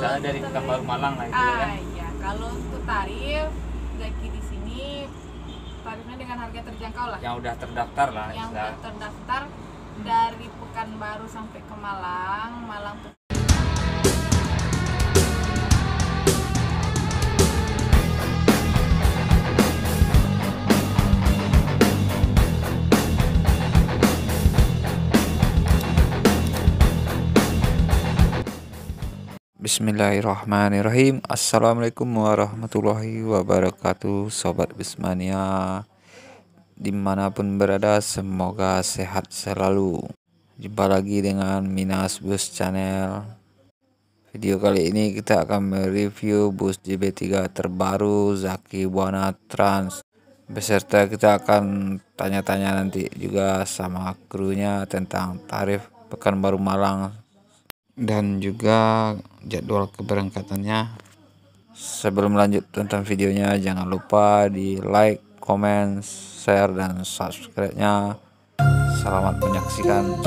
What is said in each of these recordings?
misalnya dari Pekanbaru Malang lah itu ya. Iya, kalau untuk tarif Zaki di sini tarifnya dengan harga terjangkau lah. Yang udah terdaftar lah. Yang udah terdaftar dari Pekanbaru sampai ke Malang, Malang tuh. Bismillahirrahmanirrahim. Assalamualaikum warahmatullahi wabarakatuh. Sobat Bismania dimanapun berada, semoga sehat selalu. Jumpa lagi dengan Minas Bus Channel. Video kali ini kita akan mereview bus JB3 terbaru Zaki Buana Trans. Beserta kita akan tanya-tanya nanti juga sama krunya tentang tarif Pekanbaru Malang dan juga jadwal keberangkatannya. Sebelum lanjut tonton videonya, jangan lupa di like, komen, share, dan subscribe-nya. Selamat menyaksikan.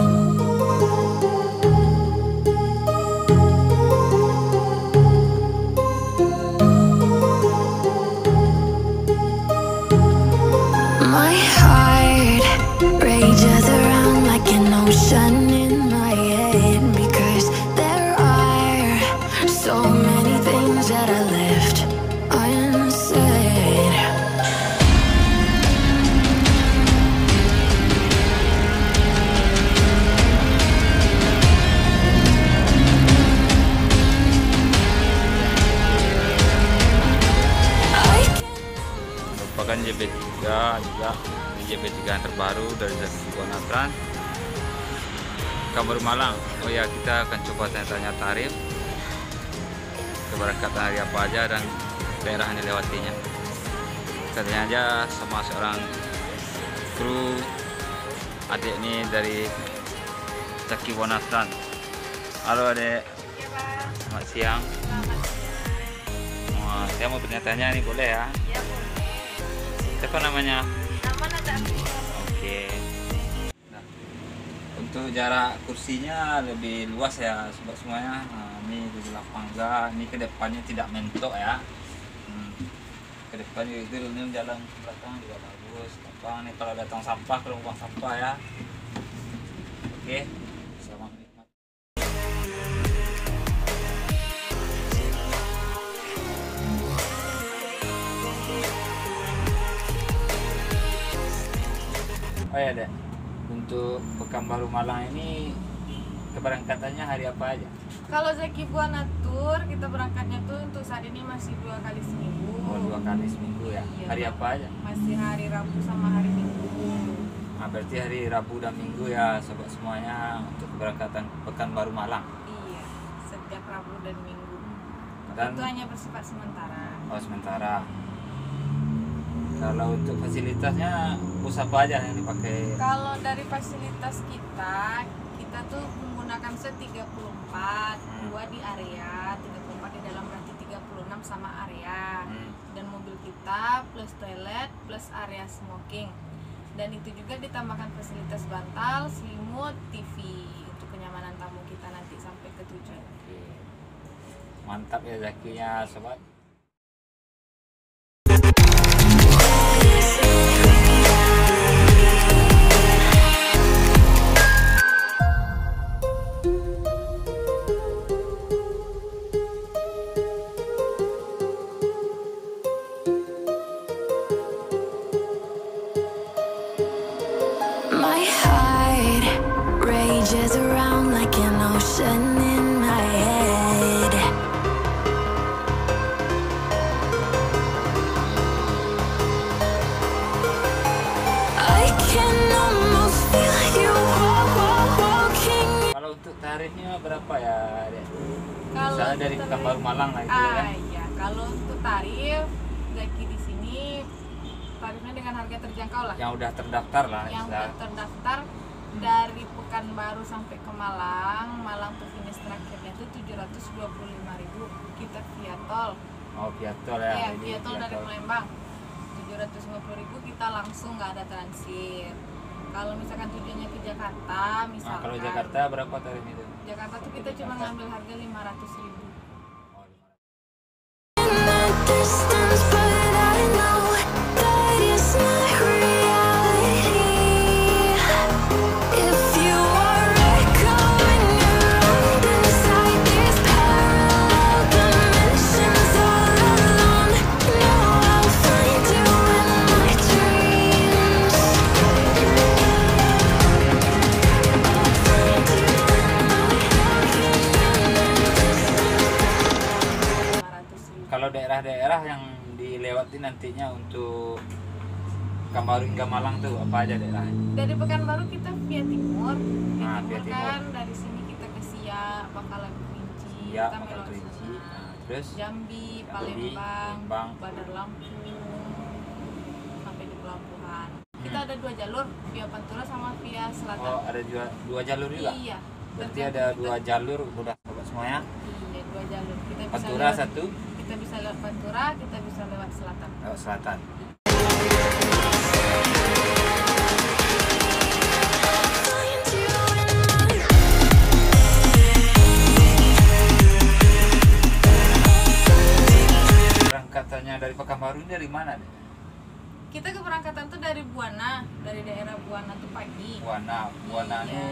My heart rages around like an ocean in my head, because there are so many things that I left unsaid. Merupakan JB3 juga, ini JB3 yang terbaru dari Zaki Buana Trans Pekanbaru Malang. Oh ya, kita akan coba tanya-tanya tarif keberangkatan hari apa aja dan daerah yang dilewatinya. Kita tanya aja sama seorang kru adik ini dari Zaki Buana Trans. Halo adik. Selamat siang. Saya mau bertanya nih, boleh ya? Iya, boleh. Siapa namanya? Nama Nazami. Oke. Nah, untuk jarak kursinya lebih luas ya sobat semuanya. Nah, ini di belakang enggak, ini ke depannya tidak mentok ya. Ke depannya itu ini jalan ke belakang juga bagus. Gampang nih kalau datang sampah, kalau buang sampah ya. Oke. Selamat menikmati. Oh ya dek, untuk Pekanbaru Malang ini keberangkatannya hari apa aja? Kalau Zaki Buana Tour kita berangkatnya tuh untuk saat ini masih 2 kali seminggu. Oh, 2 kali seminggu ya? Iya. Hari apa aja? Masih hari Rabu sama hari Minggu. Nah, berarti hari Rabu dan Minggu ya sobat semuanya untuk keberangkatan Pekanbaru Malang. Iya, setiap Rabu dan Minggu. Dan Itu hanya bersifat sementara. oh sementara. Kalau untuk fasilitasnya bus apa aja yang dipakai? Kalau dari fasilitas kita, kita tuh menggunakan set 34, 2 di area, 34 di dalam berarti 36 sama area. Dan mobil kita plus toilet plus area smoking. Dan itu juga ditambahkan fasilitas bantal, selimut, TV untuk kenyamanan tamu kita nanti sampai ke tujuan. Oke. Mantap ya Zakinya sobat. My heart rages around like an ocean in my head. I can almost feel you walking. Kalau untuk tarifnya berapa ya dek? Kalau Misalnya dari untuk Pekanbaru Malang lah itu ya. Iya, kalau untuk tarif Zaki di sini tarifnya dengan harga terjangkau lah. Yang udah terdaftar lah. Yang misalnya. udah terdaftar dari Pekanbaru sampai ke Malang, Malang tuh finish terakhirnya tuh 725.000 kita via tol. Oh via tol ya. Iya, Jadi via tol via dari Palembang. 750.000 kita langsung, nggak ada transit. Kalau misalkan tujuannya ke Jakarta, Nah, misalkan kalau Jakarta berapa tarifnya itu? Jakarta tuh kita cuma ngambil harga 500.000. Kalau daerah-daerah yang dilewati nantinya untuk Pekanbaru hingga Malang tuh apa aja daerahnya? Dari Pekanbaru kita via timur. Nah, via timur. Kan dari sini kita ke Siak, Bakalan Kerinci, Siak, kita Bakalan melok Kerinci. sana. Nah, terus Jambi, Palembang, Palembang, Bandar Lampung, sampai di pelabuhan. Kita ada 2 jalur, via Pantura sama via Selatan. Oh, ada dua jalur juga? Iya. Berarti ada 2 jalur udah sobat semuanya. Iya, 2 jalur. Kita bisa Pantura lewat, satu, kita bisa lewat Pantura, kita bisa lewat Selatan. lewat selatan. Berangkatannya dari Pekanbaru ini dari mana deh? Kita keberangkatan tuh dari Buana, dari daerah Buana tuh pagi. Buana Iya. ini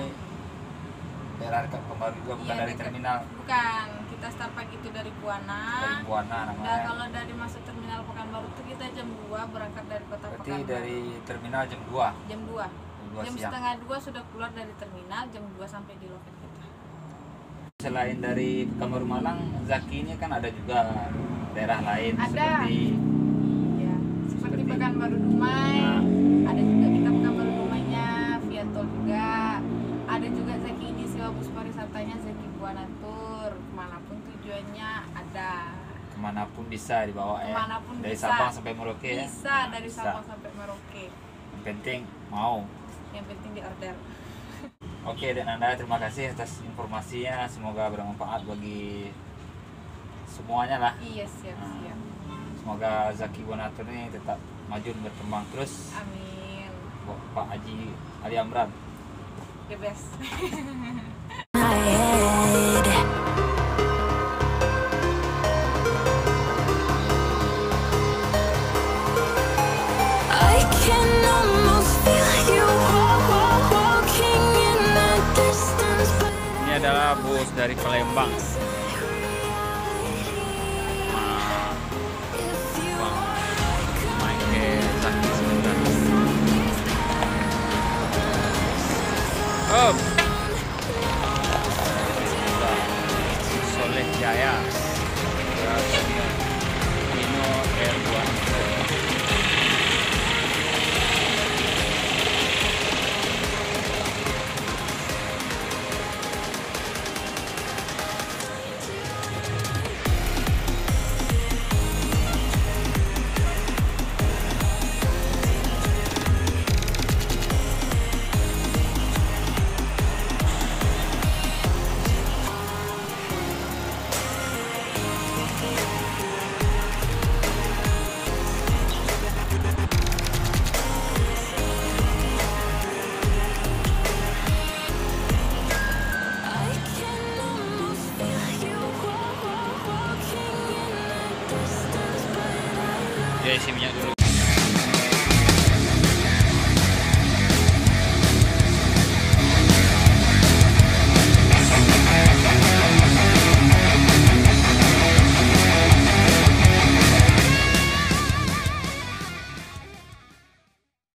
daerah dekat Pekanbaru juga, bukan Iya, dari dekat. terminal. Bukan, kita start pagi itu dari Buana. Dari Buana Dan namanya. kalau dari masuk terminal Pekanbaru tuh kita jam 2 berangkat dari kota Berarti Pekanbaru. dari terminal jam 2 Jam 2. Jam siang. setengah 2 sudah keluar dari terminal, jam 2 sampai di loket kita. Selain dari Pekanbaru Malang, Zaki ini kan ada juga daerah lain Ada. seperti Ya, seperti Seperti- Pekanbaru Dumai. Nah. Ada juga kita Pekanbaru Dumainya via tol juga. Ada juga Zaki ini sewa bus pariwisatanya Zaki Buana Tour. Kemanapun tujuannya ada. kemanapun bisa dibawa ya. Kemanapun Dari bisa. Sabang sampai Merauke ya. Bisa dari Bisa. Sabang sampai Merauke. Yang penting mau. Yang penting di order. Oke, Dek Nanda, terima kasih atas informasinya. Semoga bermanfaat bagi semuanya lah. Iya, siap-siap. Semoga Zaki Buana Tour ini tetap maju dan berkembang terus. Amin. Pak Haji Ali Amran. The best. my head. I can almost feel you walking in the distance, but Ini adalah bus dari Palembang. if you Main ke Zaki sebentar. Soleh Jaya. Dino Air Buana Tour. I can almost feel you walking in the distance, but I know Ya isi minyak dulu